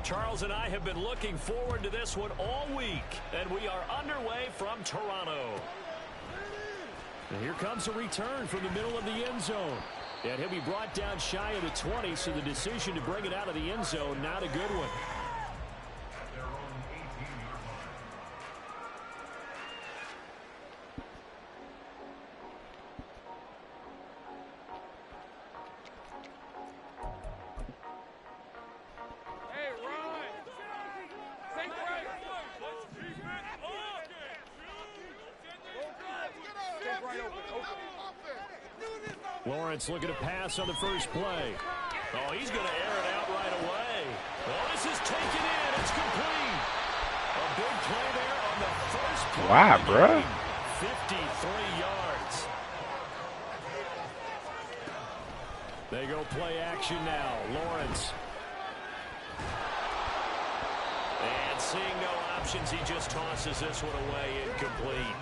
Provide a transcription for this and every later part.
Charles and I have been looking forward to this one all week, and we are underway from Toronto. And here comes a return from the middle of the end zone. And he'll be brought down shy of the 20, so the decision to bring it out of the end zone, not a good one. Lawrence looking to pass on the first play. Oh, he's going to air it out right away. Oh, this is taken in. It's complete. A big play there on the first play. Wow, bro. 53 yards. They go play action now. Lawrence. And seeing no options, he just tosses this one away, incomplete.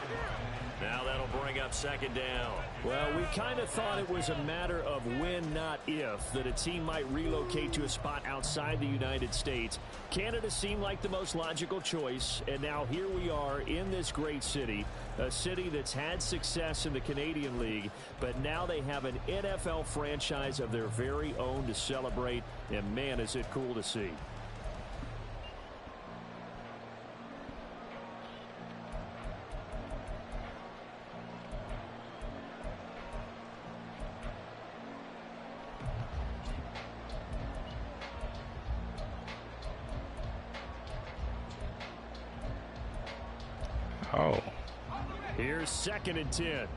Now that'll bring up second down. Well, we kind of thought it was a matter of when, not if, that a team might relocate to a spot outside the United States. Canada seemed like the most logical choice, and now here we are in this great city, a city that's had success in the Canadian League, but now they have an NFL franchise of their very own to celebrate, and man, is it cool to see. Oh. Here's 2nd and 10.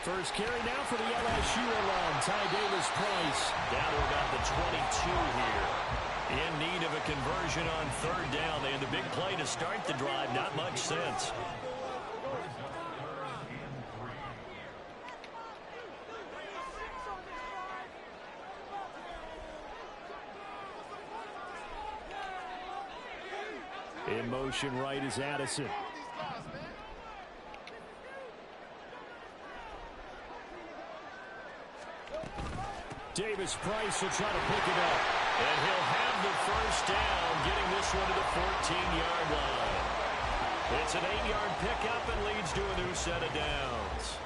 First carry now for the LSU alum, Ty Davis-Price. Down to about the 22 here. In need of a conversion on 3rd down. They had the big play to start the drive. Not much sense. In motion right is Addison. Davis-Price will try to pick it up. And he'll have the first down, getting this one to the 14-yard line. It's an 8-yard pickup and leads to a new set of downs.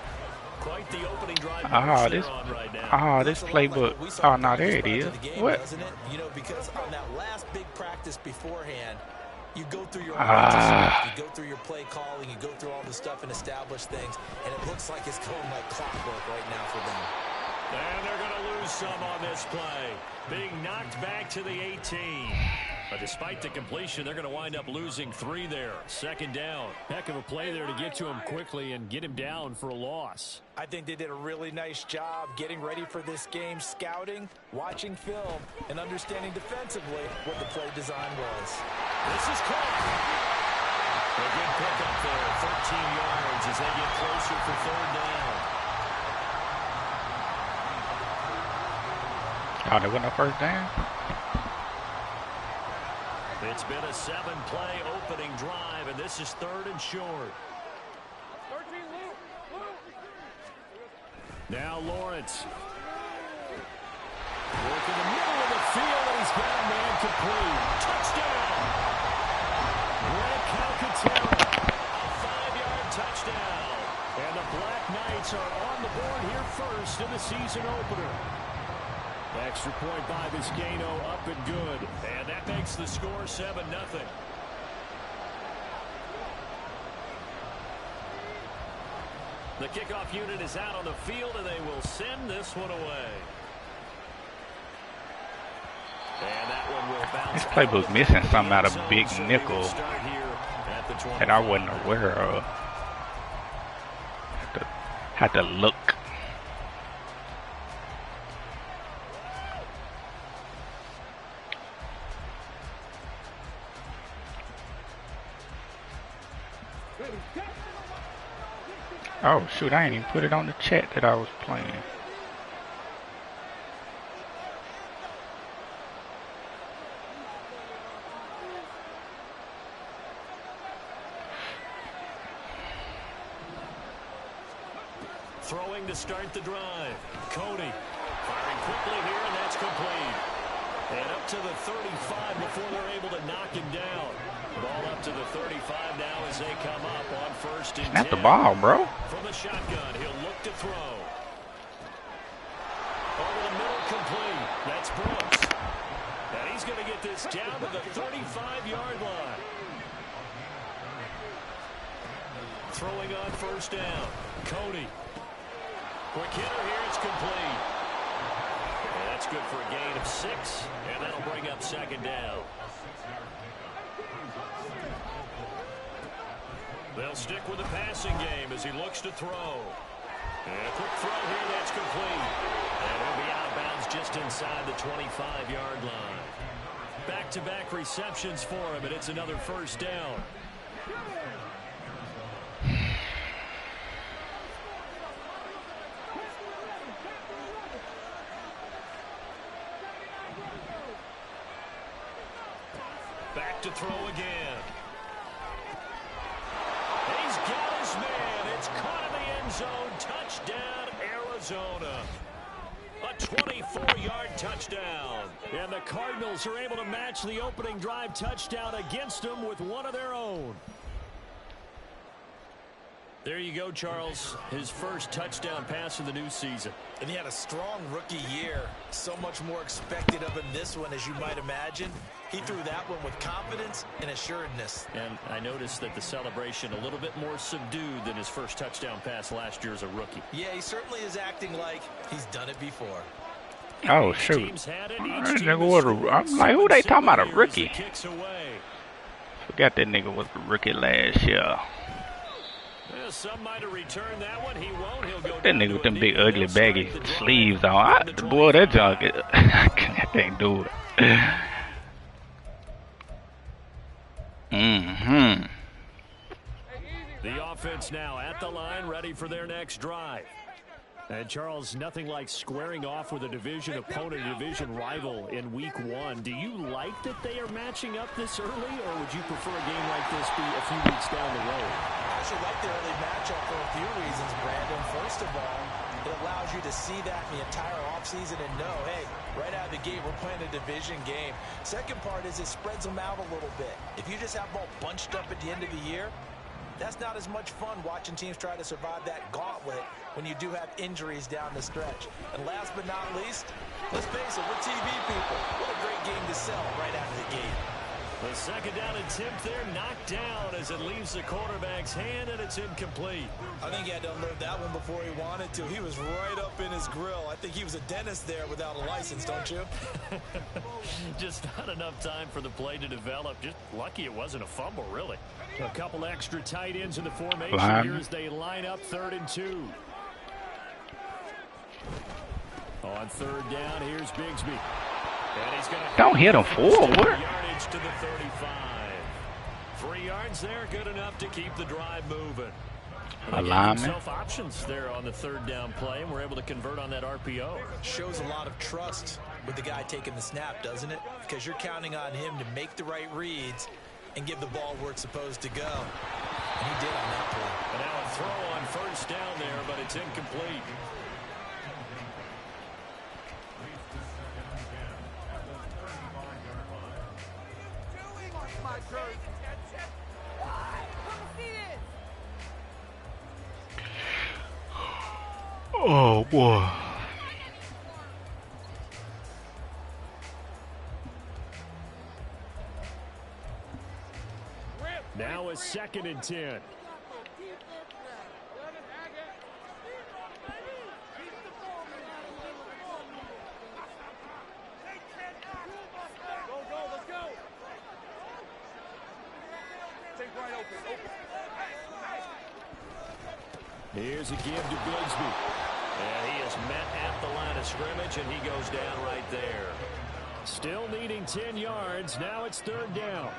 Quite the opening drive on right now. This playbook. Oh, no, there it is. What? You know, because on that last big practice beforehand, you go through your you go through your play calling, you go through all the stuff and establish things, and it looks like it's going like clockwork right now for them. And they're going to lose some on this play. Being knocked back to the 18. But despite the completion, they're going to wind up losing 3 there. 2nd down. Heck of a play there to get to him quickly and get him down for a loss. I think they did a really nice job getting ready for this game, scouting, watching film, and understanding defensively what the play design was. This is caught. A good pickup there. 13 yards as they get closer for 3rd down. Oh, there wasn't a first down? It's been a 7-play opening drive, and this is 3rd and short. Now Lawrence. Work in the middle of the field, and he's got a man complete. Touchdown! Greg Calcaterra. A 5-yard touchdown. And the Black Knights are on the board here first in the season opener. Extra point by Vizcaino, up and good. And that makes the score 7-0. The kickoff unit is out on the field, and they will send this one away. And that one will bounce. This playbook missing something out of big nickel that I wasn't aware of. Had to look. Oh shoot, I ain't even put it on the chat that I was playing. Throwing to start the drive. Cody firing quickly here, and that's complete. And up to the 35 before they're able to knock him down. Ball up to the 35 now as they come up on 1st and 10. Snap the ball, bro. From the shotgun, he'll look to throw. Over the middle, complete. That's Brooks. And he's going to get this down to the 35-yard line. Throwing on 1st down. Cody. Quick hitter here, it's complete. And that's good for a gain of 6, and that'll bring up 2nd down. They'll stick with the passing game as he looks to throw. And a quick throw here, that's complete. And he'll be out of bounds just inside the 25-yard line. Back-to-back receptions for him, and it's another 1st down. Back to throw again. He's got his man. It's caught in the end zone. Touchdown, Arizona. A 24-yard touchdown. And the Cardinals are able to match the opening drive touchdown against them with one of their own. There you go, Charles. His first touchdown pass of the new season. And he had a strong rookie year. So much more expected of him this one, as you might imagine. He threw that one with confidence and assuredness. And I noticed that the celebration a little bit more subdued than his first touchdown pass last year as a rookie. Yeah, he certainly is acting like he's done it before. Oh, shoot. I'm like, who they talking about, a rookie? Forgot that nigga was a rookie last year. Some might have returned that one. He won't. He'll go that nigga with them big ugly baggy sleeves on. Boy, that junk, I can't do it. The offense now at the line, ready for their next drive. And Charles, nothing like squaring off with a division opponent, a division rival in week 1. Do you like that they are matching up this early, or would you prefer a game like this be a few weeks down the road? I actually like the early matchup for a few reasons, Brandon. First of all, it allows you to see that in the entire offseason and know, hey, right out of the gate, we're playing a division game. Second part is it spreads them out a little bit. If you just have them all bunched up at the end of the year, that's not as much fun watching teams try to survive that gauntlet when you do have injuries down the stretch. And last but not least, let's face it, we're TV people. What a great game to sell right out of the gate. The 2nd down attempt there knocked down as it leaves the quarterback's hand, and it's incomplete. I think he had to unload that one before he wanted to. He was right up in his grill. I think he was a dentist there without a license, don't you? Just not enough time for the play to develop. Just lucky it wasn't a fumble, really. A couple extra tight ends in the formation here as they line up 3rd and 2. On 3rd down, here's Bigsby. And he's gonna don't hit him forward. Yardage to the 35. 3 yards there, good enough to keep the drive moving. Himself options there on the 3rd down play, and we're able to convert on that RPO. Shows a lot of trust with the guy taking the snap, doesn't it? Because you're counting on him to make the right reads and give the ball where it's supposed to go. And he did on that play. And now a throw on 1st down there, but it's incomplete. Oh, boy. Now a 2nd and 10. Here's a give to Bigsby. And he is met at the line of scrimmage, and he goes down right there. Still needing 10 yards. Now it's 3rd down.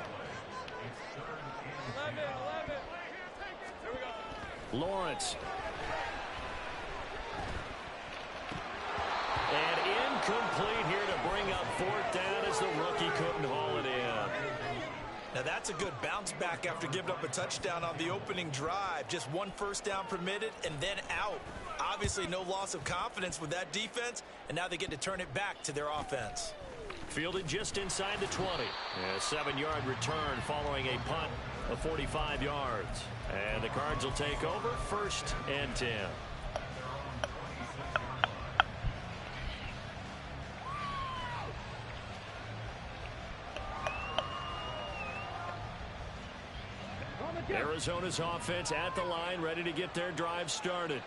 Lawrence. And incomplete here to bring up 4th down as the rookie couldn't haul it in. Now that's a good bounce back after giving up a touchdown on the opening drive. Just one first down permitted and then out. Obviously no loss of confidence with that defense, and now they get to turn it back to their offense. Fielded just inside the 20. A 7-yard return following a punt of 45 yards. And the Cards will take over 1st and 10. Arizona's offense at the line, ready to get their drive started.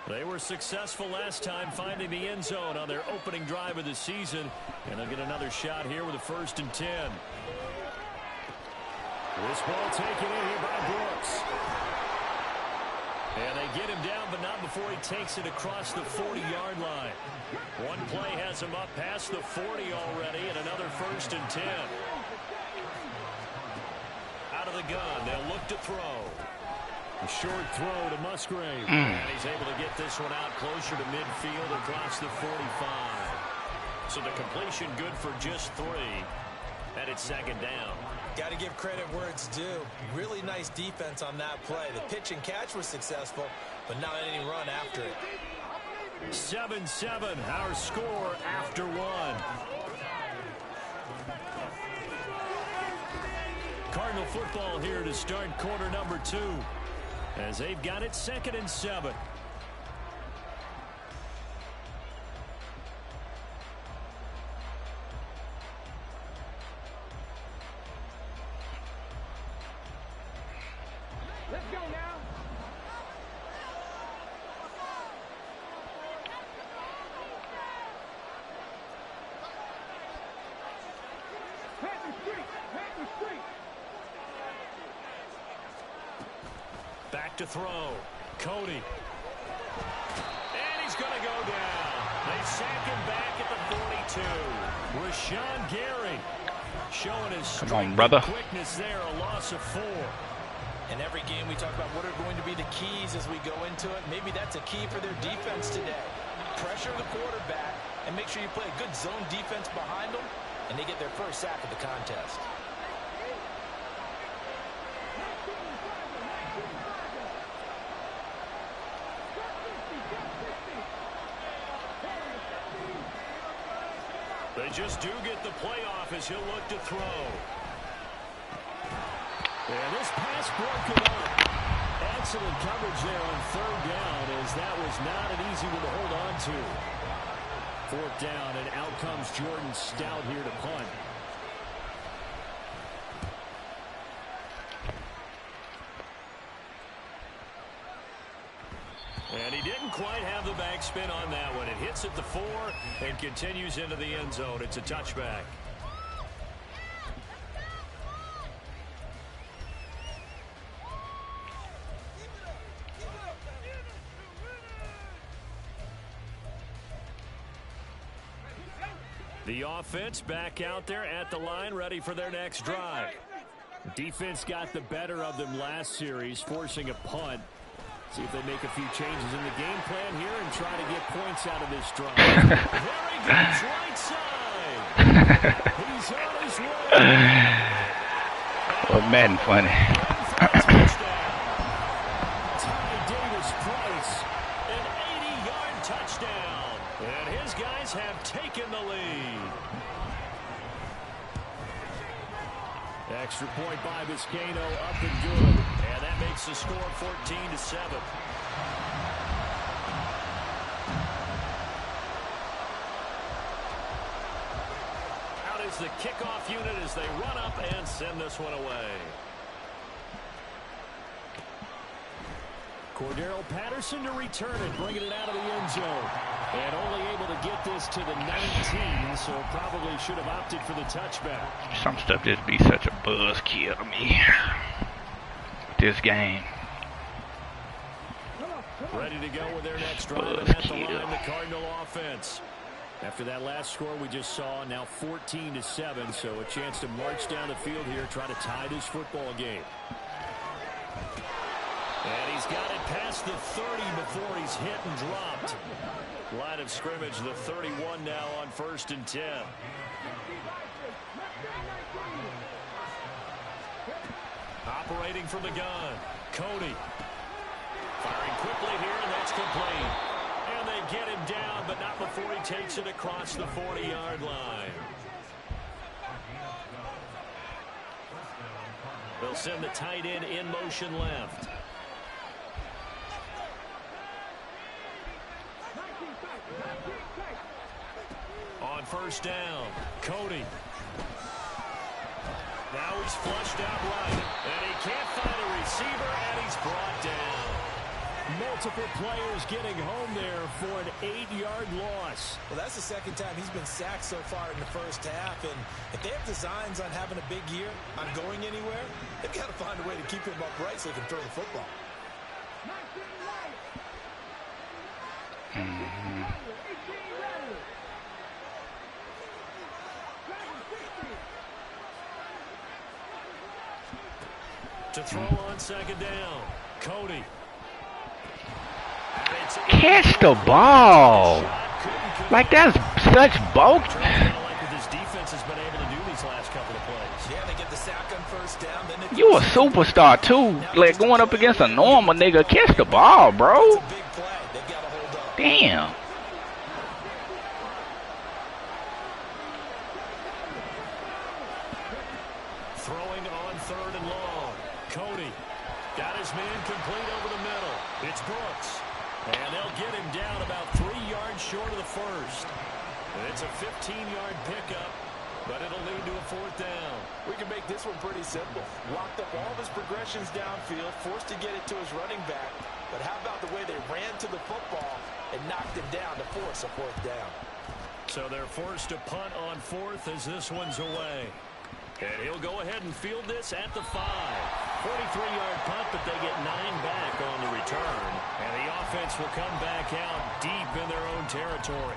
They were successful last time finding the end zone on their opening drive of the season, and they'll get another shot here with a 1st and 10. This ball taken in here by Brooks. And they get him down, but not before he takes it across the 40-yard line. One play has him up past the 40 already, and another 1st and 10. Out of the gun, they'll look to throw. A short throw to Musgrave. And he's able to get this one out closer to midfield across the 45. So the completion good for just 3. And it's 2nd down. Got to give credit where it's due. Really nice defense on that play. The pitch and catch was successful, but not any run after it. 7-7, our score after 1. Cardinal football here to start quarter number 2. As they've got it 2nd and 7. Let's go now. Back to throw. Cody. And he's going to go down. They sack him back at the 42. Rashawn Gary showing his strength and quickness there, a loss of 4. In every game we talk about what are going to be the keys as we go into it. Maybe that's a key for their defense today. Pressure the quarterback and make sure you play a good zone defense behind them, and they get their first sack of the contest. They just do get the playoff as he'll look to throw. And this pass broken up. Excellent coverage there on 3rd down, as that was not an easy one to hold on to. 4th down, and out comes Jordan Stout here to punt. And he didn't quite have the backspin on that one. It hits at the 4 and continues into the end zone. It's a touchback. The offense back out there at the line, ready for their next drive. Defense got the better of them last series, forcing a punt. See if they make a few changes in the game plan here and try to get points out of this drive. There he goes, right side. He's on his way. Well, Madden funny. Ty Davis-Price, an 80-yard touchdown. And his guys have taken the lead. Extra point by Vizcaino, up and good. And that makes the score 14-7. Out is the kickoff unit as they run up and send this one away. Cordero Patterson to return it, bringing it out of the end zone. And only able to get this to the 19, so probably should have opted for the touchback. Some stuff just be such a buzzkill to me. This game. Ready to go with their next drive, and at the line, the Cardinal offense. After that last score we just saw, now 14-7, so a chance to march down the field here, try to tie this football game. And he's got it past the 30 before he's hit and dropped. Line of scrimmage, the 31 now on 1st and 10. operating from the gun. Cody. Firing quickly here, and that's complete. And they get him down, but not before he takes it across the 40-yard line. They'll send the tight end in motion left. On first down, Cody. Now he's flushed out right, and he can't find a receiver, and he's brought down. Multiple players getting home there for an 8-yard loss. Well, that's the second time he's been sacked so far in the first half, and if they have designs on having a big year, on going anywhere, they've got to find a way to keep him upright so he can throw the football. To throw on second down, Cody. Catch the ball. Like, that's such bulk. You a superstar, too. Like, going up against a normal nigga. Catch the ball, bro. Damn. Throwing on third and long. Cody got his man complete over the middle. It's Brooks. And they'll get him down about 3 yards short of the first. It's a 15-yard pickup, but it'll lead to a fourth down. We can make this one pretty simple. Locked up all of his progressions downfield, forced to get it to his running back. But how about the way they ran to the football and knocked him down to force a fourth down? So they're forced to punt on fourth as this one's away. And he'll go ahead and field this at the 5. 43-yard punt, but they get 9 back on the return. And the offense will come back out deep in their own territory.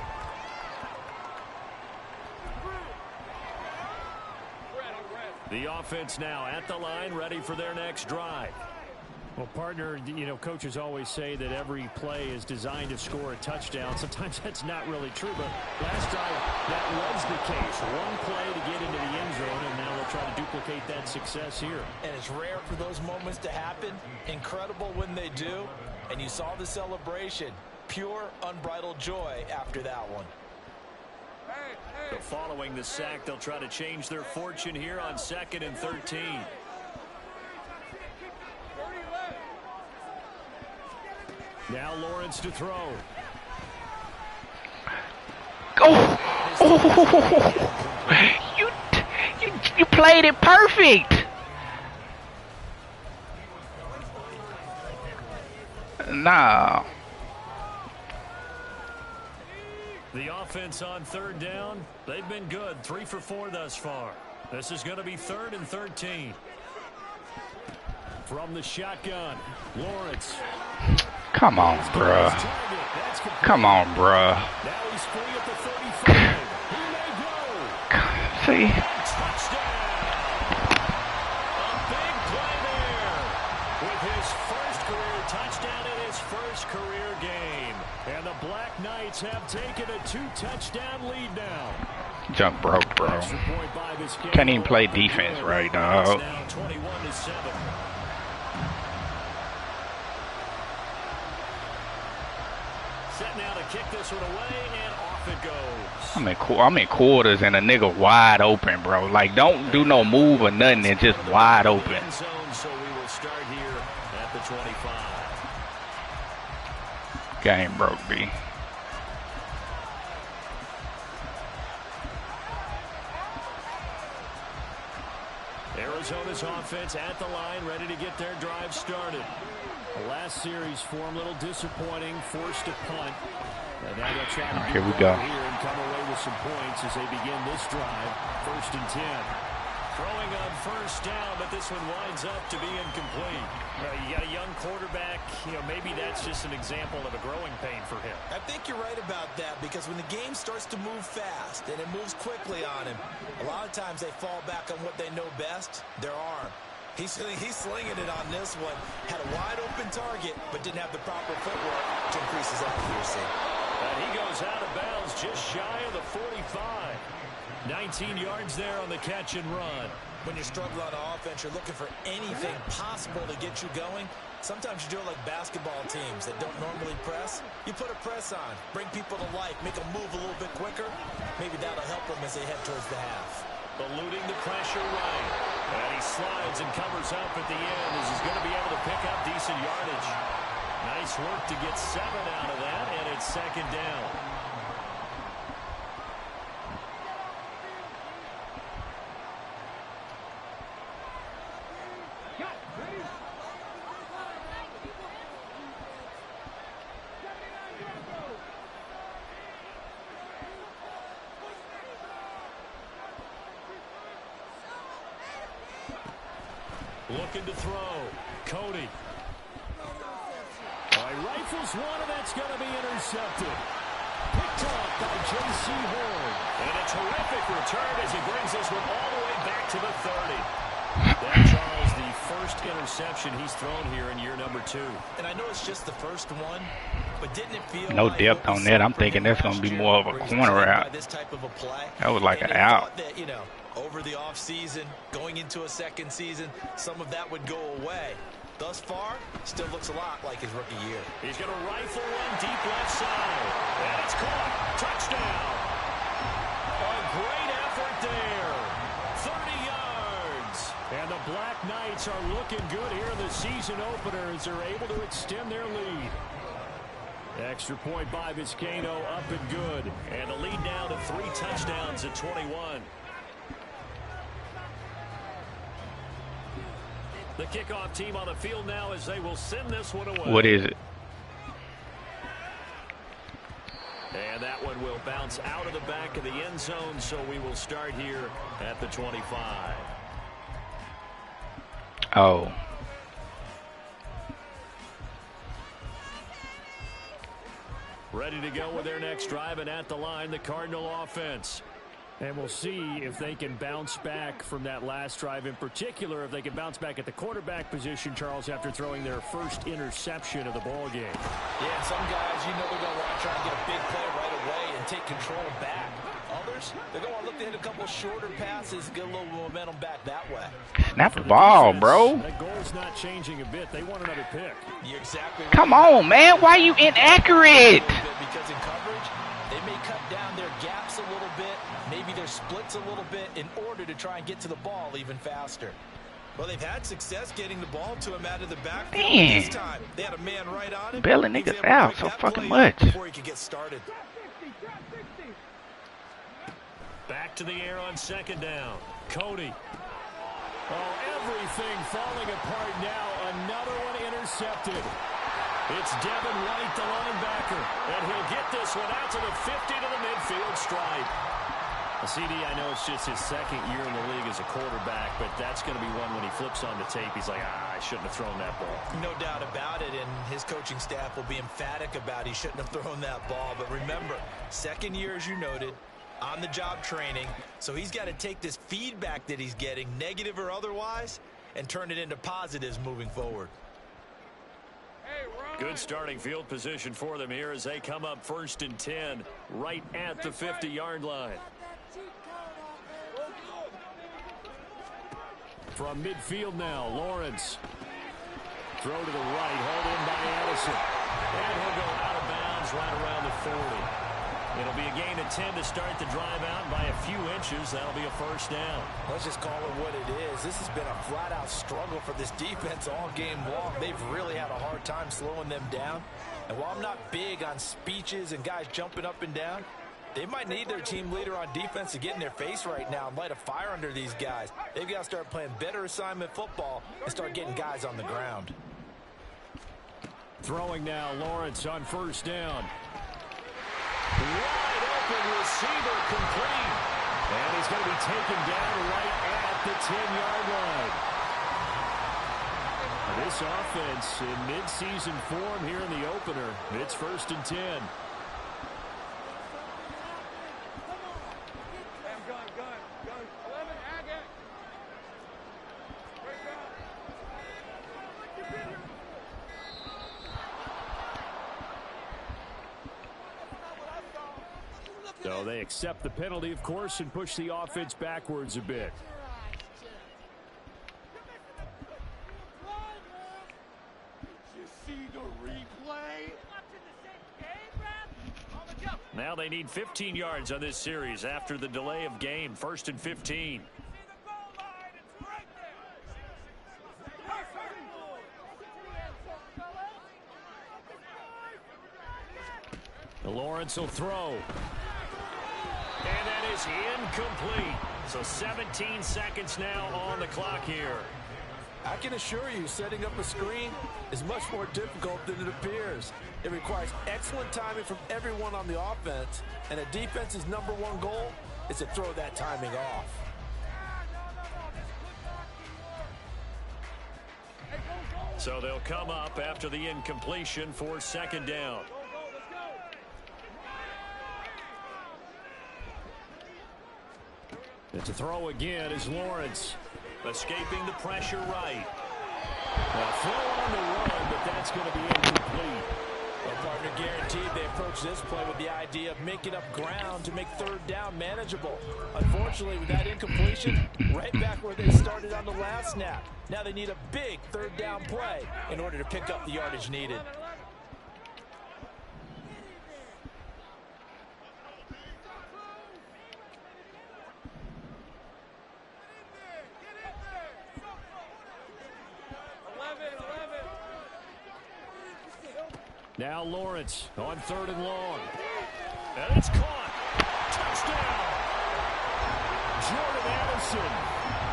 The offense now at the line, ready for their next drive. Well, partner, you know, coaches always say that every play is designed to score a touchdown. Sometimes that's not really true, but last drive, that was the case. One play to get into the end zone, and now they'll try to duplicate that success here. And it's rare for those moments to happen. Incredible when they do. And you saw the celebration. Pure, unbridled joy after that one. So following the sack, they'll try to change their fortune here on 2nd and 13. Now Lawrence to throw. Go! Oh, you played it perfect. Nah. The offense on third down, they've been good. 3 for 4 thus far. This is going to be 3rd and 13. From the shotgun, Lawrence. Come on, bruh. Come on, bruh. Now he's free at the 35. He may go. See? Touchdown. A big play there. With his first career touchdown in his first career game. And the Black Knights have taken a 2-touchdown lead now. Junk broke, bro. Can't even play defense right now. Now 21-7. Set now to kick this one away, and off it goes. I'm in quarters, and a nigga wide open, bro. Like, don't do no move or nothing. It's just wide open. So we will start here at the 25. Game broke, B. Arizona's offense at the line, ready to get their drive started. The last series for them, a little disappointing, forced to punt. And now they'll try to here we go. Here and come away with some points as they begin this drive. 1st and 10. Throwing on first down, but this one winds up to be incomplete. You got a young quarterback. You know, maybe that's just an example of a growing pain for him. I think you're right about that, because when the game starts to move fast and it moves quickly on him, a lot of times they fall back on what they know best, their arm. He's slinging it on this one. Had a wide open target, but didn't have the proper footwork to increase his accuracy. And he goes out of bounds just shy of the 45. 19 yards there on the catch and run. When you struggle on offense, you're looking for anything possible to get you going. Sometimes you do it like basketball teams that don't normally press. You put a press on, bring people to life, make them move a little bit quicker. Maybe that'll help them as they head towards the half. Eluding the pressure right. And he slides and covers up at the end as he's going to be able to pick up decent yardage. Nice work to get 7 out of that, and it's second down. Looking to throw. Cody. Rifles one, and that's going to be intercepted. Picked off by J.C. Horn. And a terrific return as he brings this one all the way back to the 30. That, Charles, the first interception he's thrown here in year number 2. And I know it's just the first one, but didn't it feel No like depth on that. I'm thinking that's going to be more of a corner route. That was like an out. That, you know, over the offseason, going into a second season, some of that would go away. Thus far, still looks a lot like his rookie year. He's going to rifle one deep left side. And it's caught. Touchdown. A great effort there. 30 yards. And the Black Knights are looking good here in the season opener as they're able to extend their lead. Extra point by Vizcaino, up and good. And the lead now to 3 touchdowns at 21. The kickoff team on the field now as they will send this one away. What is it? And that one will bounce out of the back of the end zone, so we will start here at the 25. Oh. Ready to go with their next drive, and at the line, the Cardinal offense. And we'll see if they can bounce back from that last drive, in particular, if they can bounce back at the quarterback position, Charles, after throwing their first interception of the ball game. Yeah, some guys, you know, they're going to want to try and get a big play right away and take control back. Others, they're going to want to look to hit a couple shorter passes, get a little momentum back that way. Snap the ball, bro. That goal's not changing a bit. They want another pick. You're exactly right. Come on, man. Why are you inaccurate? Because in coverage, they may cut down their gaps a little bit, maybe their splits a little bit in order to try and get to the ball even faster. Well, they've had success getting the ball to him out of the backfield. This time, they had a man right on him. Bailing niggas out so fucking much. Before he could get started. Back to the air on second down. Cody. Oh, everything falling apart now. Another one intercepted. It's Devin White, the linebacker, and he'll get this one out to the 50 to the midfield stripe. CD, I know it's just his second year in the league as a quarterback, but that's going to be one when he flips on the tape, he's like, I shouldn't have thrown that ball. No doubt about it, and his coaching staff will be emphatic about he shouldn't have thrown that ball. But remember, second year, as you noted, on-the-job training, so he's got to take this feedback that he's getting, negative or otherwise, and turn it into positives moving forward. Good starting field position for them here as they come up 1st and 10 right at the 50-yard line. From midfield now, Lawrence. Throw to the right, hauled in by Addison. And he'll go out of bounds right around the 40. It'll be a gain of 10 to start the drive out by a few inches. That'll be a first down. Let's just call it what it is. This has been a flat-out struggle for this defense all game long. They've really had a hard time slowing them down. And while I'm not big on speeches and guys jumping up and down, they might need their team leader on defense to get in their face right now and light a fire under these guys. They've got to start playing better assignment football and start getting guys on the ground. Throwing now, Lawrence on first down. Wide open receiver complete. And he's going to be taken down right at the 10-yard line. This offense in mid-season form here in the opener. It's 1st and 10. So they accept the penalty, of course, and push the offense backwards a bit. Now they need 15 yards on this series after the delay of game. 1st and 15. Lawrence will throw. And that is incomplete. So 17 seconds now on the clock here. I can assure you, setting up a screen is much more difficult than it appears. It requires excellent timing from everyone on the offense, and a defense's #1 goal is to throw that timing off. So they'll come up after the incompletion for 2nd down. And to throw again is Lawrence. Escaping the pressure right. Now throw on the run, but that's going to be incomplete. Well, partner, guaranteed they approach this play with the idea of making up ground to make 3rd down manageable. Unfortunately, with that incompletion, right back where they started on the last snap. Now they need a big 3rd down play in order to pick up the yardage needed. Now Lawrence on 3rd and long. And it's caught. Touchdown. Jordan Addison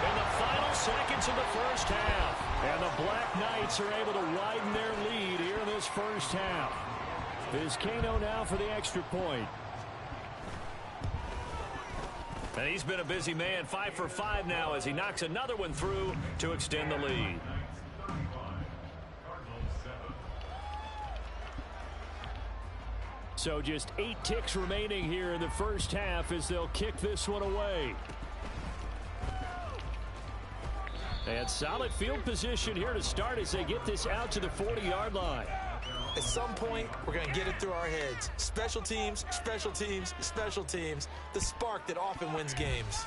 in the final seconds of the 1st half. And the Black Knights are able to widen their lead here in this 1st half. Vizcaino now for the extra point. And he's been a busy man. 5 for 5 now as he knocks another one through to extend the lead. So just 8 ticks remaining here in the 1st half as they'll kick this one away. And solid field position here to start as they get this out to the 40-yard line. At some point, we're going to get it through our heads. Special teams, special teams, special teams. The spark that often wins games.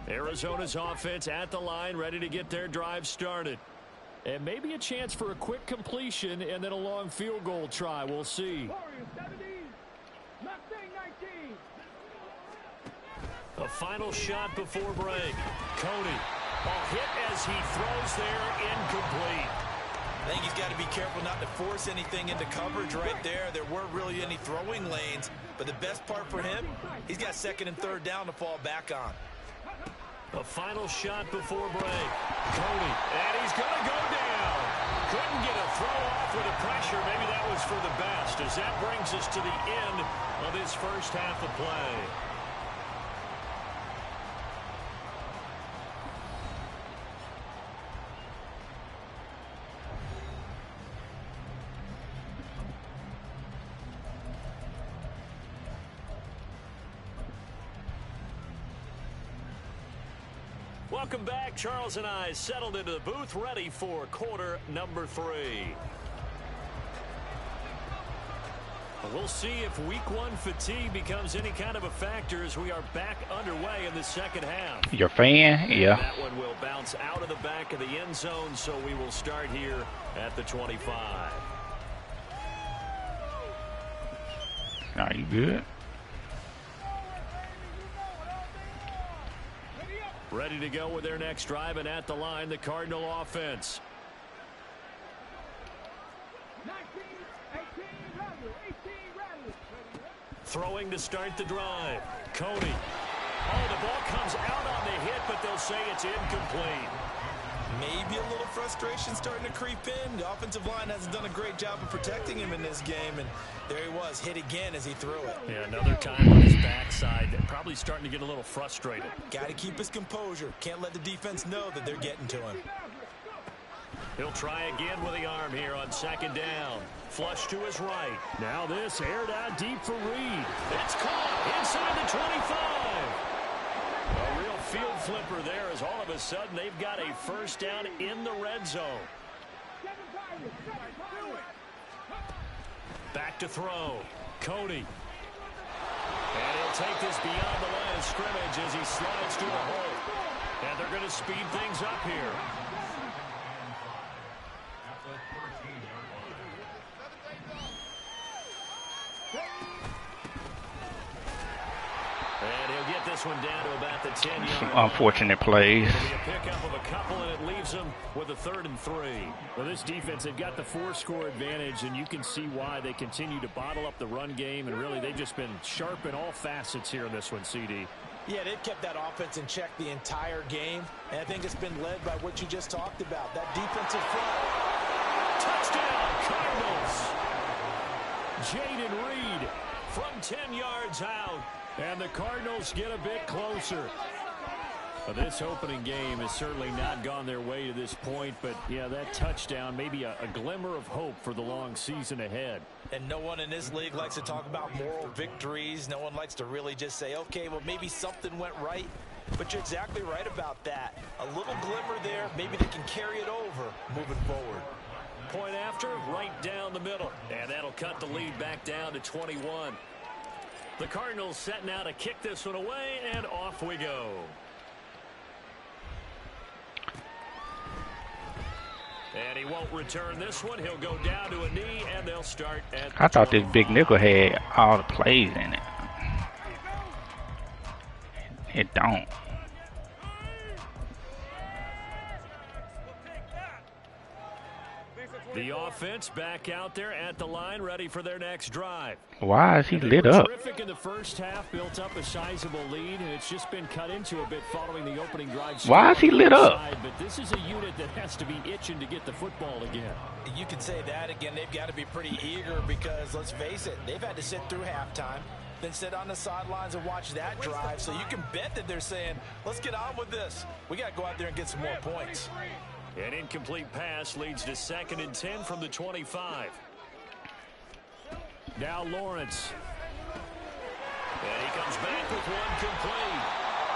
Arizona's offense at the line, ready to get their drive started. And maybe a chance for a quick completion and then a long field goal try. We'll see. A final shot before break. Cody, a hit as he throws there, incomplete. I think he's got to be careful not to force anything into coverage right there. There weren't really any throwing lanes, but the best part for him, he's got 2nd and 3rd down to fall back on. A final shot before break. Cody, and he's going to go down. Couldn't get a throw off with the pressure. Maybe that was for the best, as that brings us to the end of this 1st half of play. Welcome back. Charles and I settled into the booth, ready for quarter number 3. We'll see if week 1 fatigue becomes any kind of a factor as we are back underway in the 2nd half. Your fan? Yeah. That one will bounce out of the back of the end zone, so we will start here at the 25. Are you good? Ready to go with their next drive, and at the line, the Cardinal offense. 19, 18, Throwing to start the drive. Cody. Oh, the ball comes out on the hit, but they'll say it's incomplete. Maybe a little frustration starting to creep in. The offensive line hasn't done a great job of protecting him in this game, and there he was, hit again as he threw it. Yeah, another time on his backside. Probably starting to get a little frustrated. Got to keep his composure. Can't let the defense know that they're getting to him. He'll try again with the arm here on 2nd down. Flush to his right. Now this aired out deep for Reed. It's caught inside the 25. A real field flipper there as all of a sudden they've got a 1st down in the red zone. Back to throw. Cody. And he'll take this beyond the line of scrimmage as he slides to a hole. And they're going to speed things up here. And he'll get this one down to about the 10-yard Some line. unfortunate plays. It'll be a pickup of a couple, and it leaves them with a 3rd and 3. Well, this defense, they've got the 4-score advantage, and you can see why they continue to bottle up the run game, and really they've just been sharp in all facets here in this one, CD. Yeah, they've kept that offense in check the entire game, and I think it's been led by what you just talked about, that defensive front. Touchdown, Cardinals! Jaden Reed from 10 yards out, and the Cardinals get a bit closer. Well, this opening game has certainly not gone their way to this point, but yeah, that touchdown, maybe a glimmer of hope for the long season ahead. And no one in this league likes to talk about moral victories. No one likes to really just say, okay, well, maybe something went right. But you're exactly right about that. A little glimmer there. Maybe they can carry it over moving forward. Point after, right down the middle. And that'll cut the lead back down to 21. The Cardinals set now to kick this one away, and off we go. And he won't return this one. He'll go down to a knee, and they'll start at I thought this 25. big nickel had all the plays in it. It don't. The offense back out there at the line, ready for their next drive. Why is he They lit were up? terrific in the first half, built up a sizable lead, and it's just been cut into a bit following the opening drive. Why is he lit up? But this is a unit that has to be itching to get the football again. You can say that again. They've got to be pretty eager because, let's face it, they've had to sit through halftime, then sit on the sidelines and watch that drive. So you can bet that they're saying, let's get on with this. We got to go out there and get some more points. An incomplete pass leads to 2nd and 10 from the 25. Now Lawrence. And he comes back with one complete.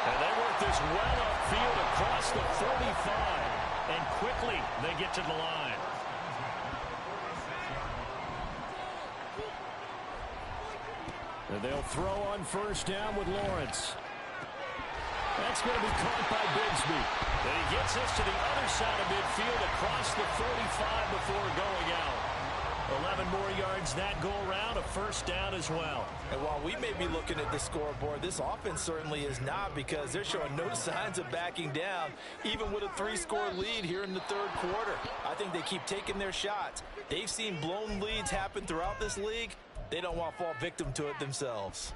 And they work this well upfield across the 45. And quickly they get to the line. And they'll throw on 1st down with Lawrence. That's going to be caught by Bigsby. And he gets this to the other side of midfield across the 45 before going out. 11 more yards that go around, a 1st down as well. And while we may be looking at the scoreboard, this offense certainly is not, because they're showing no signs of backing down, even with a 3-score lead here in the 3rd quarter. I think they keep taking their shots. They've seen blown leads happen throughout this league. They don't want to fall victim to it themselves.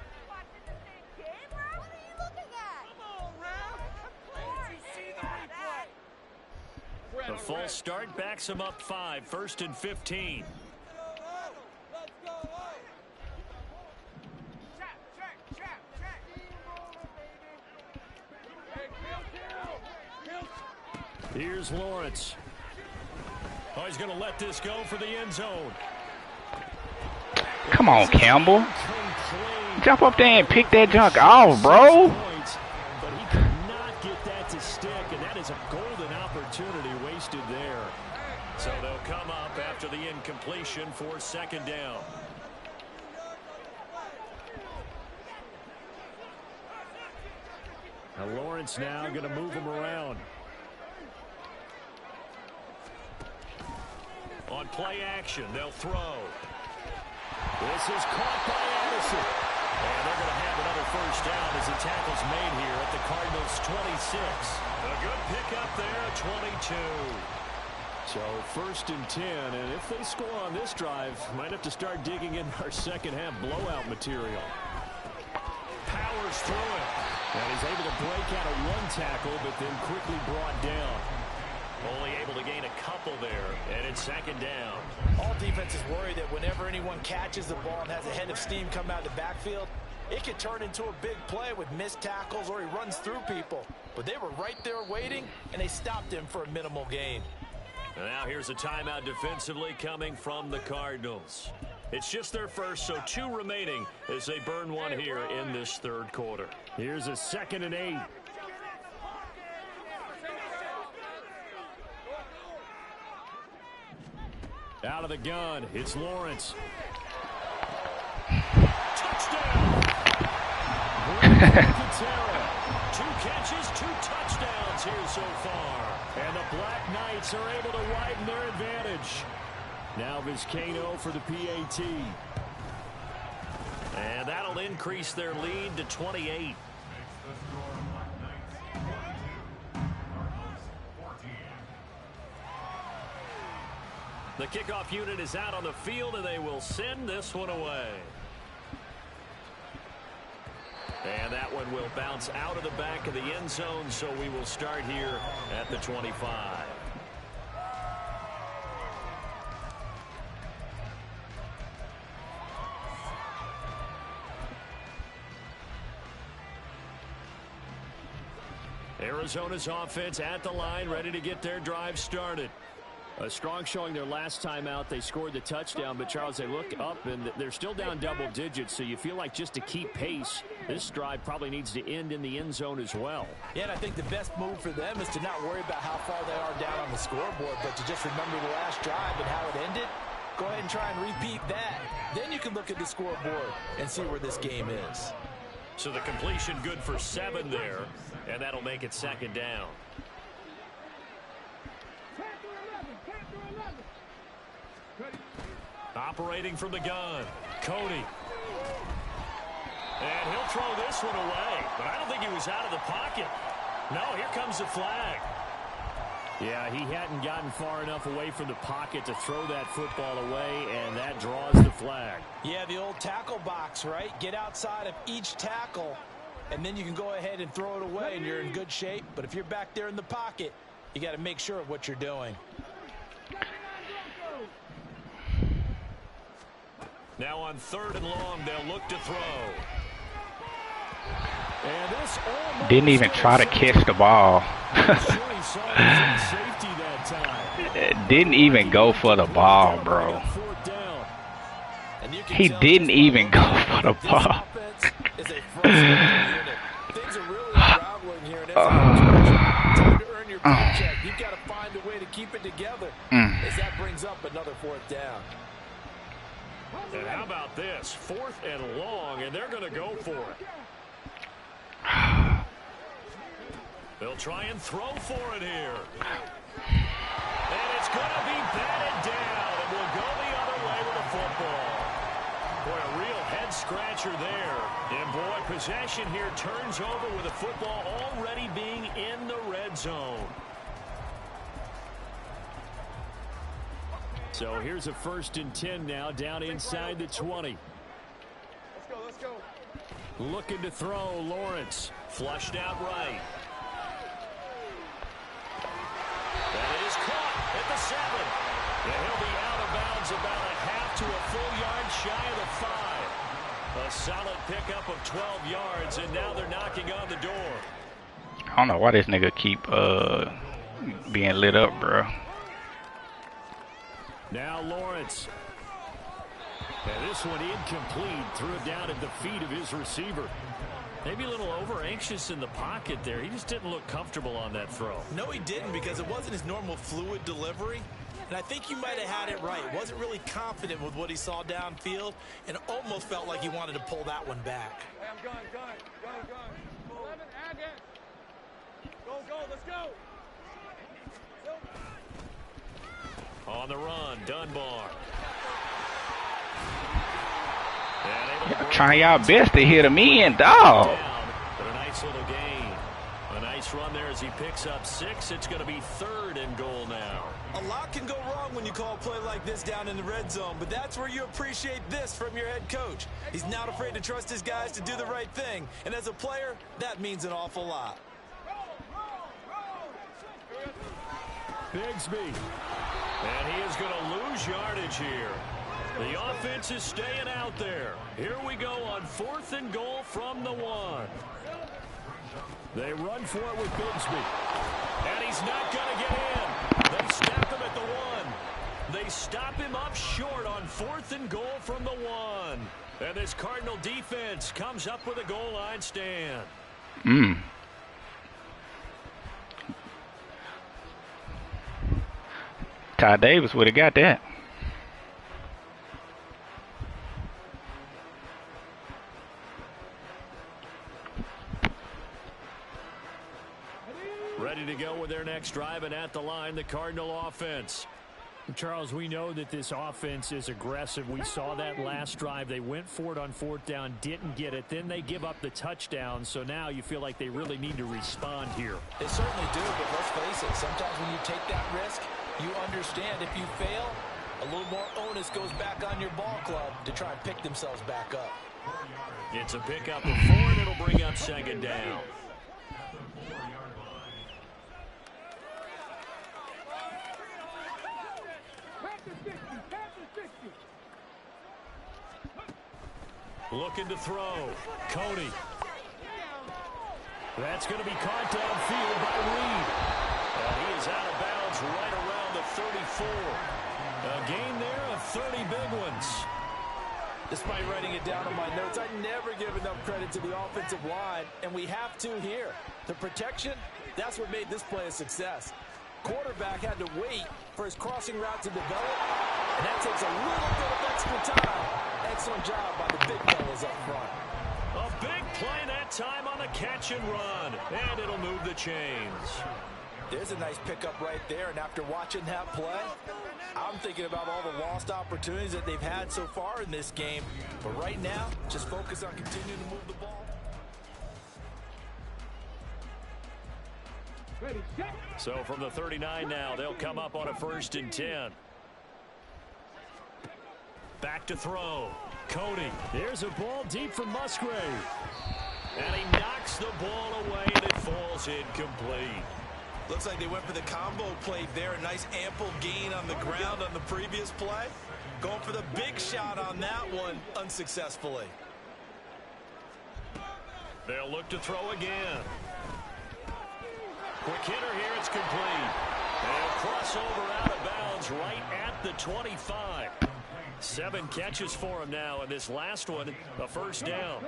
The false start backs him up 5, 1st and 15. Here's Lawrence. Oh, he's going to let this go for the end zone. Come on, Campbell. Jump up there and pick that junk off, bro. But he could not get that to stick, and that is a golden opportunity wasted there. So they'll come up after the incompletion for 2nd down. Now Lawrence now going to move him around. On play action, they'll throw. This is caught by Anderson. And they're going to have another 1st down as the tackle's made here at the Cardinals' 26. A good pickup there at 22. So 1st and 10, and if they score on this drive, might have to start digging in our 2nd half blowout material. Powers through it. And he's able to break out of one tackle, but then quickly brought down. Only able to gain a couple there, and it's 2nd down. All defenses worry that whenever anyone catches the ball and has a head of steam come out of the backfield, it could turn into a big play with missed tackles or he runs through people. But they were right there waiting, and they stopped him for a minimal gain. And now here's a timeout defensively coming from the Cardinals. It's just their first, so 2 remaining as they burn one here in this 3rd quarter. Here's a 2nd and 8. Out of the gun, it's Lawrence. Touchdown! Two catches, 2 touchdowns here so far. And the Black Knights are able to widen their advantage. Now Vizcaino for the PAT. And that'll increase their lead to 28. The kickoff unit is out on the field, and they will send this one away. And that one will bounce out of the back of the end zone, so we will start here at the 25. Arizona's offense at the line, ready to get their drive started. A strong showing their last time out. They scored the touchdown, but Charles, they look up and they're still down double digits, so you feel like just to keep pace, this drive probably needs to end in the end zone as well. Yeah, and I think the best move for them is to not worry about how far they are down on the scoreboard, but to just remember the last drive and how it ended. Go ahead and try and repeat that. Then you can look at the scoreboard and see where this game is. So the completion good for 7 there, and that'll make it second down. Operating from the gun, Cody. And he'll throw this one away, but I don't think he was out of the pocket. No, here comes the flag. Yeah, he hadn't gotten far enough away from the pocket to throw that football away, and that draws the flag. Yeah, the old tackle box, right? Get outside of each tackle, and then you can go ahead and throw it away, and you're in good shape. But if you're back there in the pocket, you got to make sure of what you're doing. Now on 3rd and long, they'll look to throw. And this didn't even try to catch the ball. Didn't even go for the ball, bro. He didn't even go for the ball. Things are really unraveling here, and it's time to earn your paycheck. You've got to find a way to keep it together as that brings up another 4th down. And how about this? 4th and long, and they're going to go for it. They'll try and throw for it here. And it's going to be batted down, and we'll go the other way with the football. Boy, a real head-scratcher there. And, boy, possession here turns over with the football already being in the red zone. So here's a 1st and 10 now, down inside the 20. Let's go. Looking to throw, Lawrence. Flushed out right. That is caught at the 7. And he'll be out of bounds about a half to a full yard shy of the 5. A solid pickup of 12 yards, and now they're knocking on the door. I don't know why this nigga keep being lit up, bro. Now Lawrence. And this one incomplete. Threw it down at the feet of his receiver. Maybe a little over-anxious in the pocket there. He just didn't look comfortable on that throw. No, he didn't, because it wasn't his normal fluid delivery. And I think you might have had it right. Wasn't really confident with what he saw downfield and almost felt like he wanted to pull that one back. Hey, I'm going. 11, add it. Go, let's go. On the run, Dunbar. Trying y'all best to hit him in, dog. But a nice little gain. A nice run there as he picks up 6. It's going to be 3rd and goal now. A lot can go wrong when you call a play like this down in the red zone, but that's where you appreciate this from your head coach. He's not afraid to trust his guys to do the right thing, and as a player, that means an awful lot. Bigsby. And he is going to lose yardage here. The offense is staying out there. Here we go on 4th and goal from the 1. They run for it with Bigsby. And he's not going to get in. They stop him at the 1. They stop him up short on 4th and goal from the 1. And this Cardinal defense comes up with a goal line stand. Ty Davis would have got that. next drive, and at the line, the Cardinal offense. Charles, we know that this offense is aggressive. We saw that last drive. They went for it on 4th down, didn't get it. Then they give up the touchdown. So now you feel like they really need to respond here. They certainly do, but let's face it. Sometimes when you take that risk, you understand if you fail, a little more onus goes back on your ball club to try and pick themselves back up. It's a pickup of 4, and it'll bring up 2nd down. Looking to throw. Cody. That's going to be caught downfield by Reed. And he is out of bounds right around the 34. A gain there of 30 big ones. Despite writing it down on my notes, I never give enough credit to the offensive line, and we have to here. The protection, that's what made this play a success. Quarterback had to wait for his crossing route to develop, and that takes a little bit of extra time. Excellent job by the big fellas up front. A big play that time on the catch and run, and it'll move the chains. There's a nice pickup right there, and after watching that play, I'm thinking about all the lost opportunities that they've had so far in this game. But right now, just focus on continuing to move the ball. So from the 39 now, they'll come up on a 1st and 10. Back to throw. Cody. There's a ball deep from Musgrave. And he knocks the ball away, and it falls incomplete. Looks like they went for the combo play there. A nice ample gain on the ground on the previous play. Going for the big shot on that one unsuccessfully. They'll look to throw again. Quick hitter here, it's complete. They'll cross over out of bounds right at the 25. 7 catches for him now, and this last one, a 1st down.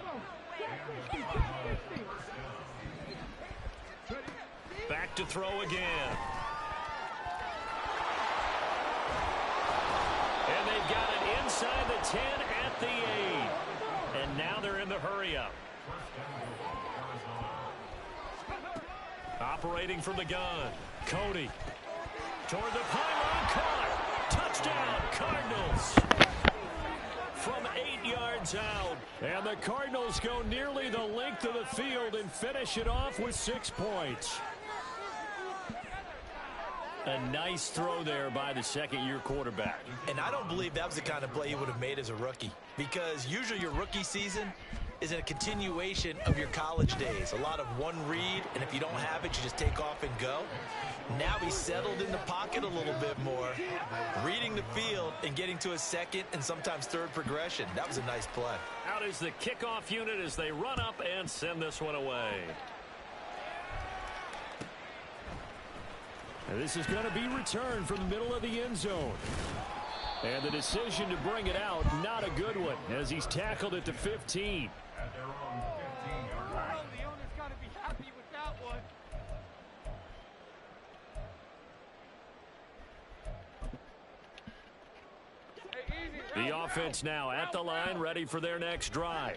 Back to throw again. And they've got it inside the 10 at the 8. And now they're in the hurry-up. Operating from the gun. Cody. Toward the pylon, caught. Touchdown, Cardinals. From 8 yards out. And the Cardinals go nearly the length of the field and finish it off with 6 points. A nice throw there by the 2nd-year quarterback. And I don't believe that was the kind of play he would have made as a rookie. Because usually your rookie season is a continuation of your college days. A lot of one read, and if you don't have it, you just take off and go. Now he's settled in the pocket a little bit more, reading the field and getting to a 2nd and sometimes 3rd progression. That was a nice play. Out is the kickoff unit as they run up and send this one away. And this is going to be returned from the middle of the end zone. And the decision to bring it out, not a good one, as he's tackled at the 15. The owner's got to be happy with that one. The offense now at the line, ready for their next drive.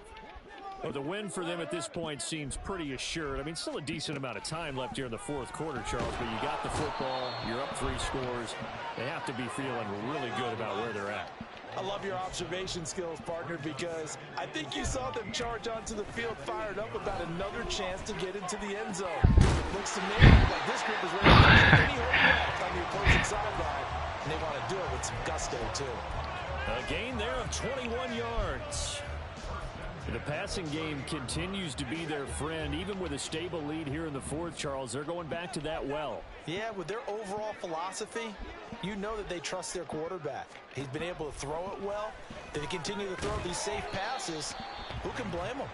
Well, the win for them at this point seems pretty assured. I mean, still a decent amount of time left here in the 4th quarter, Charles, but you got the football, you're up 3 scores. They have to be feeling really good about where they're at. I love your observation skills, partner, because I think you saw them charge onto the field fired up about another chance to get into the end zone. Looks to me like this group is ready to take any hope on the opposing sideline, and they want to do it with some gusto, too. A gain there of 21 yards. The passing game continues to be their friend. Even with a stable lead here in the 4th, Charles, they're going back to that well. Yeah, with their overall philosophy, you know that they trust their quarterback. He's been able to throw it well. If they continue to throw these safe passes, who can blame them?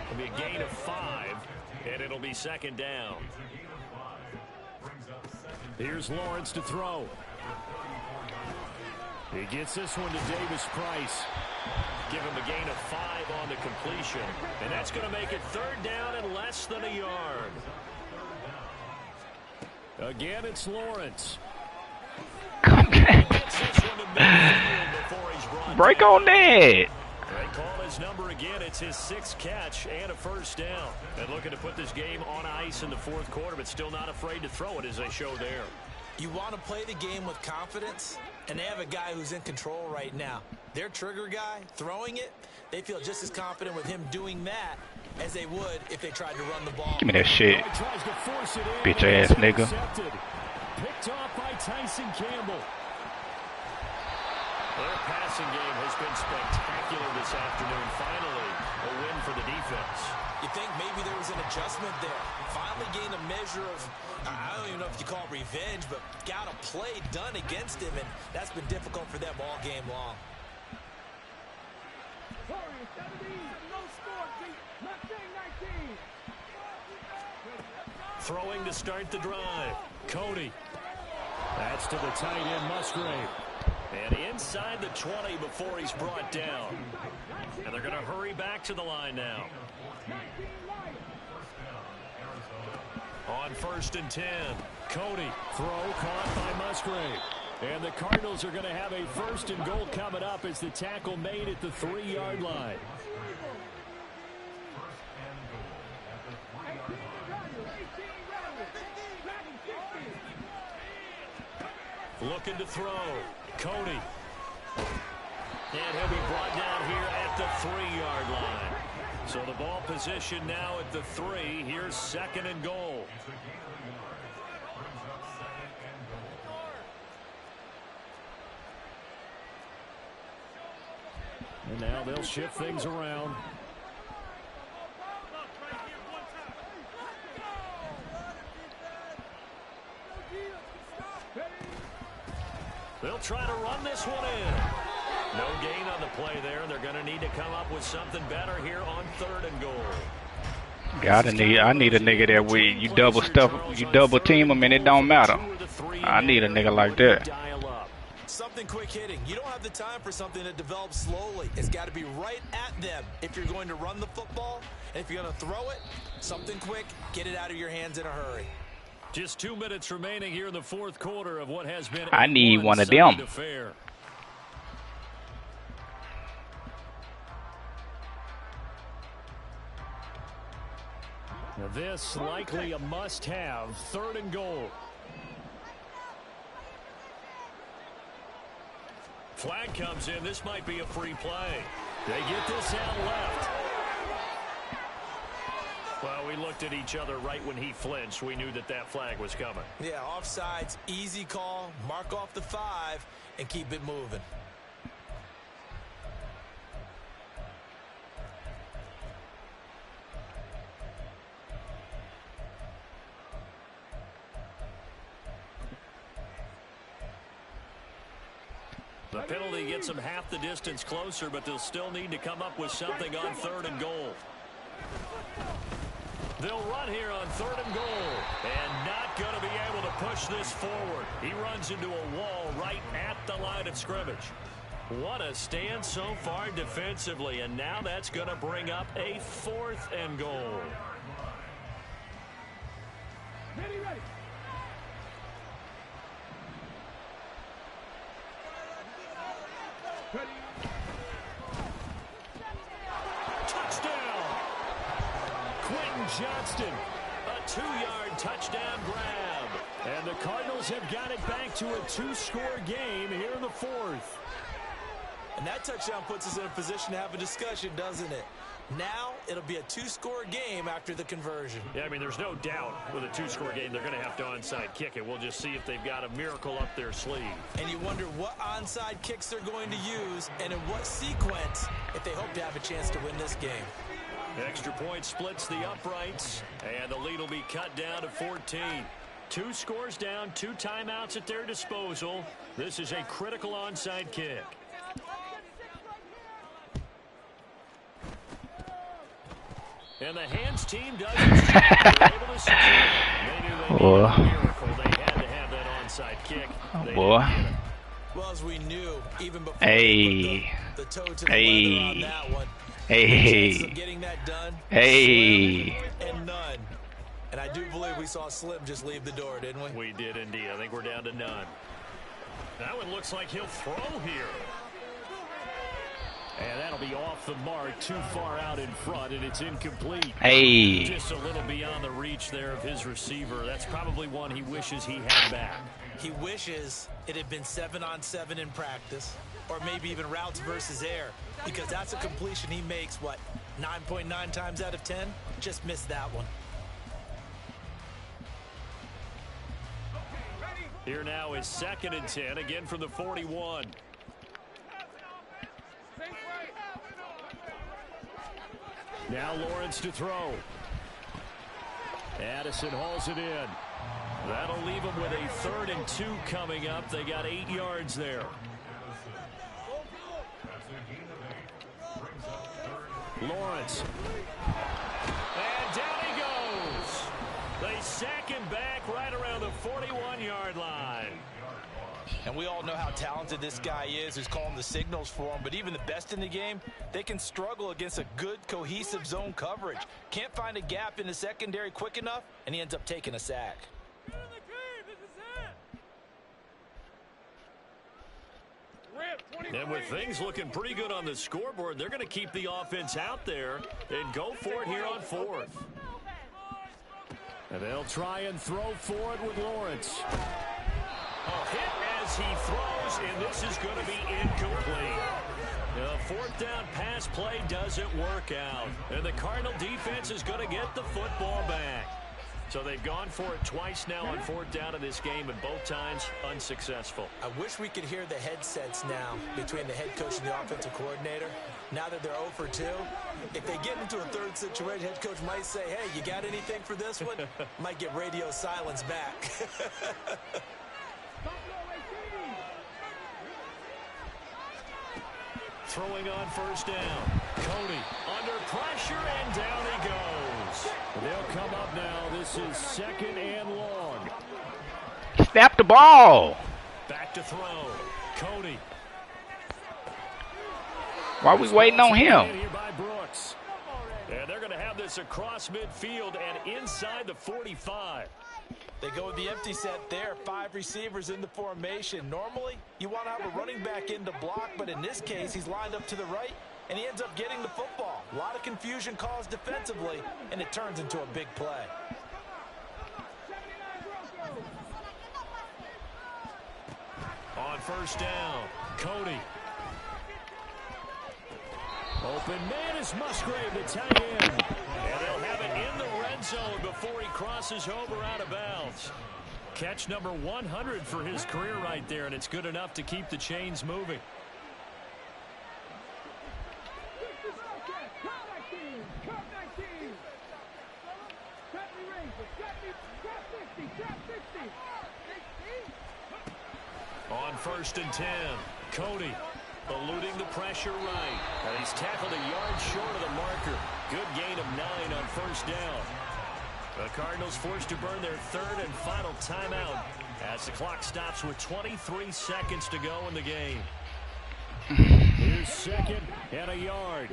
It'll be a gain of 5, and it'll be 2nd down. Here's Lawrence to throw. He gets this one to Davis Price. Give him a gain of 5 on the completion. And that's going to make it 3rd down and less than a yard. Again, it's Lawrence. Break on that. They call his number again. It's his 6th catch and a first down. And looking to put this game on ice in the 4th quarter, but still not afraid to throw it as they show there. You want to play the game with confidence, and they have a guy who's in control right now. Their trigger guy throwing it, they feel just as confident with him doing that as they would if they tried to run the ball. Give me that shit. Bitch ass nigga. Picked off by Tyson Campbell. Their passing game has been spectacular this afternoon. Finally, a win for the defense. You think maybe there was an adjustment there. Finally gained a measure of, I don't even know if you call it revenge, but got a play done against him, and that's been difficult for them all game long. Throwing to start the drive. Cody. That's to the tight end, Musgrave. And inside the 20 before he's brought down. And they're going to hurry back to the line now. On 1st and 10. Cody. Throw caught by Musgrave. And the Cardinals are going to have a 1st and goal coming up as the tackle made at the 3-yard line. Looking to throw. Cody. And he'll be brought down here at the 3-yard line. So the ball position now at the 3. Here's 2nd and goal. And now they'll shift things around. They'll try to run this one in. No gain on the play there. They're going to need to come up with something better here on 3rd and goal. I need a nigga that you double team him and it don't matter. I need a nigga like that. Something quick hitting. You don't have the time for something that develops slowly. It's got to be right at them if you're going to run the football. And if you're going to throw it, something quick, get it out of your hands in a hurry. Just 2 minutes remaining here in the 4th quarter of what has been I need one of them. Affair. Now this likely a must-have. 3rd and goal. Flag comes in. This might be a free play. They get this out left. Well, we looked at each other right when he flinched. We knew that flag was coming. Yeah, offsides, easy call. Mark off the 5 and keep it moving. The penalty gets them half the distance closer, but they'll still need to come up with something on 3rd and goal. They'll run here on 3rd and goal, and not going to be able to push this forward. He runs into a wall right at the line of scrimmage. What a stand so far defensively, and now that's going to bring up a 4th and goal. Ready. Touchdown! Quentin Johnston, a 2-yard touchdown grab. And the Cardinals have got it back to a 2-score game here in the 4th. And that touchdown puts us in a position to have a discussion, doesn't it? Now it'll be a 2-score game after the conversion. Yeah, I mean, there's no doubt with a 2-score game they're going to have to onside kick it. We'll just see if they've got a miracle up their sleeve. And you wonder what onside kicks they're going to use and in what sequence if they hope to have a chance to win this game. Extra point splits the uprights, and the lead will be cut down to 14. 2 scores down, 2 timeouts at their disposal. This is a critical onside kick. And the hands team does its job. They're able to secure it. They knew they needed a miracle. They had to have that onside kick. They didn't get it. Well, as we knew, even before the toe to the leather on that one, chances of getting that done, and none. And I do believe we saw Slim just leave the door, didn't we? We did indeed. I think we're down to none. That one looks like he'll throw here. And that'll be off the mark, too far out in front, and it's incomplete. Hey. Just a little beyond the reach there of his receiver. That's probably one he wishes he had back. He wishes it had been 7-on-7 in practice, or maybe even routes versus air, because that's a completion he makes, what, 9.9 times out of 10? Just missed that one. Here now is 2nd and 10, again from the 41. Now Lawrence to throw. Addison hauls it in. That'll leave them with a 3rd and 2 coming up. They got 8 yards there. Lawrence. And down he goes. They sack him back right around the 41-yard line. And we all know how talented this guy is, who's calling the signals for him. But even the best in the game, they can struggle against a good, cohesive zone coverage. Can't find a gap in the secondary quick enough, and he ends up taking a sack. And with things looking pretty good on the scoreboard, they're going to keep the offense out there and go for it here on 4th. And they'll try and throw for it with Lawrence. A hit as he throws, and this is going to be incomplete. The 4th down pass play doesn't work out. And the Cardinal defense is going to get the football back. So they've gone for it twice now on 4th down in this game, and both times unsuccessful. I wish we could hear the headsets now between the head coach and the offensive coordinator. Now that they're 0 for 2, if they get into a 3rd situation, head coach might say, hey, you got anything for this one? Might get radio silence back. Throwing on 1st down. Cody under pressure, and down he goes. They'll come up now. This is 2nd and long. Snap the ball. Back to throw. Cody. Why are we waiting on him? Here by Brooks. And they're going to have this across midfield and inside the 45. They go with the empty set there. 5 receivers in the formation. Normally, you want to have a running back in to block, but in this case, he's lined up to the right, and he ends up getting the football. A lot of confusion caused defensively, and it turns into a big play. On 1st down, Cody. Open man is Musgrave, the tight end. And they'll have it in the red zone before he crosses over out of bounds. Catch number 100 for his career right there, and it's good enough to keep the chains moving. On 1st and 10, Cody eluding the pressure right. And he's tackled a yard short of the marker. Good gain of 9 on 1st down. The Cardinals forced to burn their 3rd and final timeout as the clock stops with 23 seconds to go in the game. Here's 2nd and a yard.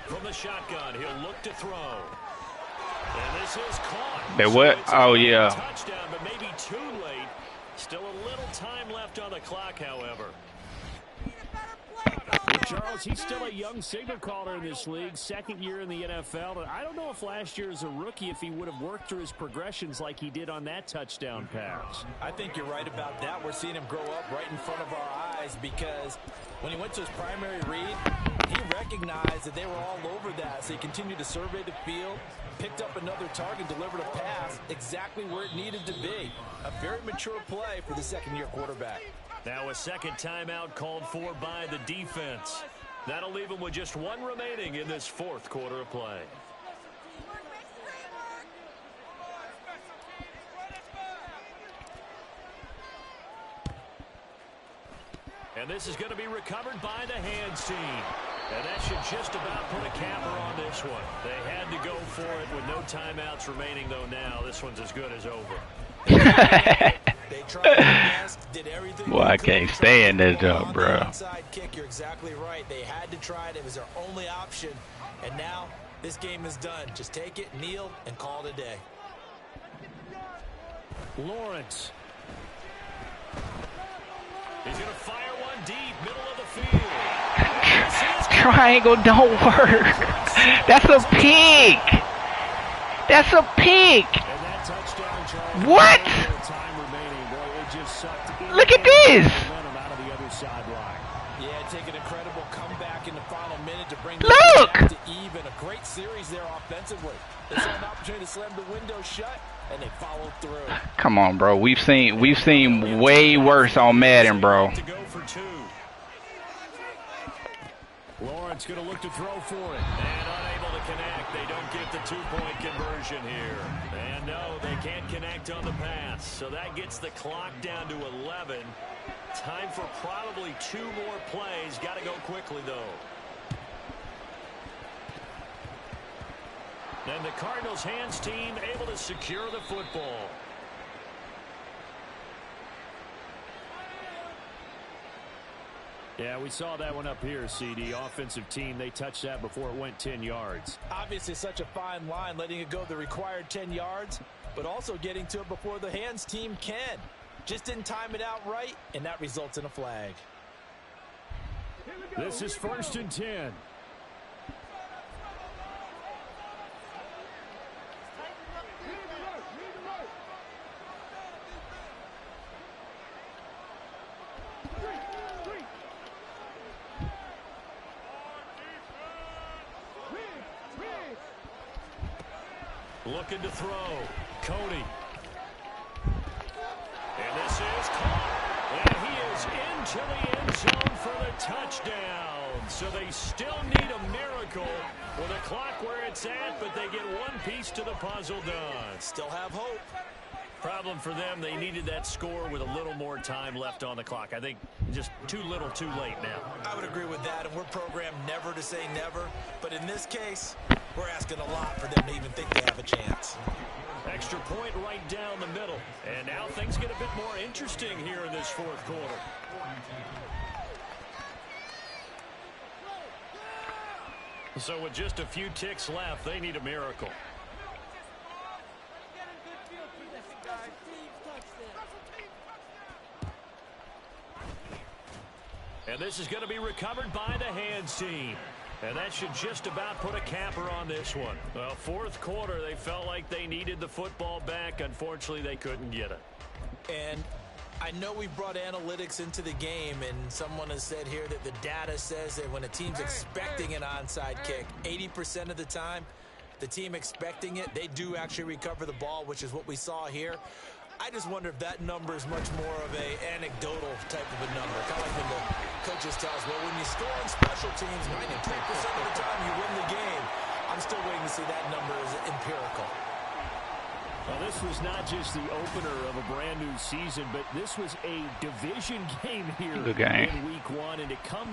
From the shotgun, he'll look to throw. And this is caught. They what? Oh, yeah. Touchdown, but maybe too late. Still a little time left on the clock, however. Charles, he's still a young signal caller in this league, 2nd year in the NFL. And I don't know if last year as a rookie, if he would have worked through his progressions like he did on that touchdown pass. I think you're right about that. We're seeing him grow up right in front of our eyes because when he went to his primary read, he recognized that they were all over that. So he continued to survey the field, picked up another target, delivered a pass exactly where it needed to be. A very mature play for the 2nd-year quarterback. Now a 2nd timeout called for by the defense. That'll leave them with just 1 remaining in this 4th quarter of play. And this is going to be recovered by the hands team. And that should just about put a capper on this one. They had to go for it with no timeouts remaining, though now this one's as good as over. They tried their best, did everything. Boy, I can't stand this job, bro. Inside kick, you're exactly right. They had to try it. It was their only option. And now This game is done. Just take it, kneel, and call it a day. Lawrence. He's going to fire one deep, middle of the field. Triangle don't work. That's a pick. That's a pick. And that touchdown, Charles, what? Time remaining. Boy, it just sucked look at this. Momentum out of the other sideline. Yeah, take an incredible comeback in the final minute to bring look back to even. A great series there offensively. They saw an opportunity to slam the window shut, and they followed through. Come on, bro. We've seen way worse on Madden, bro. To go for two. Lawrence going to look to throw for it. And unable to connect. They don't get the two-point conversion here. And no, they can't connect on the pass. So that gets the clock down to 11. Time for probably 2 more plays. Got to go quickly, though. And the Cardinals hands team able to secure the football. Yeah, we saw that one up here, CD. Offensive team, they touched that before it went 10 yards. Obviously such a fine line, letting it go the required 10 yards, but also getting to it before the hands team can. Just didn't time it out right, and that results in a flag. This is 1st and 10. Looking to throw. Cody. And this is caught. And he is into the end zone for the touchdown. So they still need a miracle with a clock where it's at, but they get one piece to the puzzle done. Still have hope. Problem for them, they needed that score with a little more time left on the clock. I think just too little, too late now. I would agree with that, and we're programmed never to say never. But in this case, we're asking a lot for them to even think they have a chance. Extra point right down the middle. And now things get a bit more interesting here in this 4th quarter. So with just a few ticks left, they need a miracle. And this is going to be recovered by the hands team. And that should just about put a capper on this one. Well, 4th quarter, they felt like they needed the football back. Unfortunately, they couldn't get it. And I know we brought analytics into the game, and someone has said here that the data says that when a team's expecting an onside kick, 80% of the time, the team expecting it, they do actually recover the ball, which is what we saw here. I just wonder if that number is much more of a anecdotal type of a number. Kind of like when the coaches tell us, well, when you score on special teams, 93% of the time you win the game. I'm still waiting to see that number as empirical. Well, this was not just the opener of a brand new season, but this was a division game here Good game. in week 1, and to come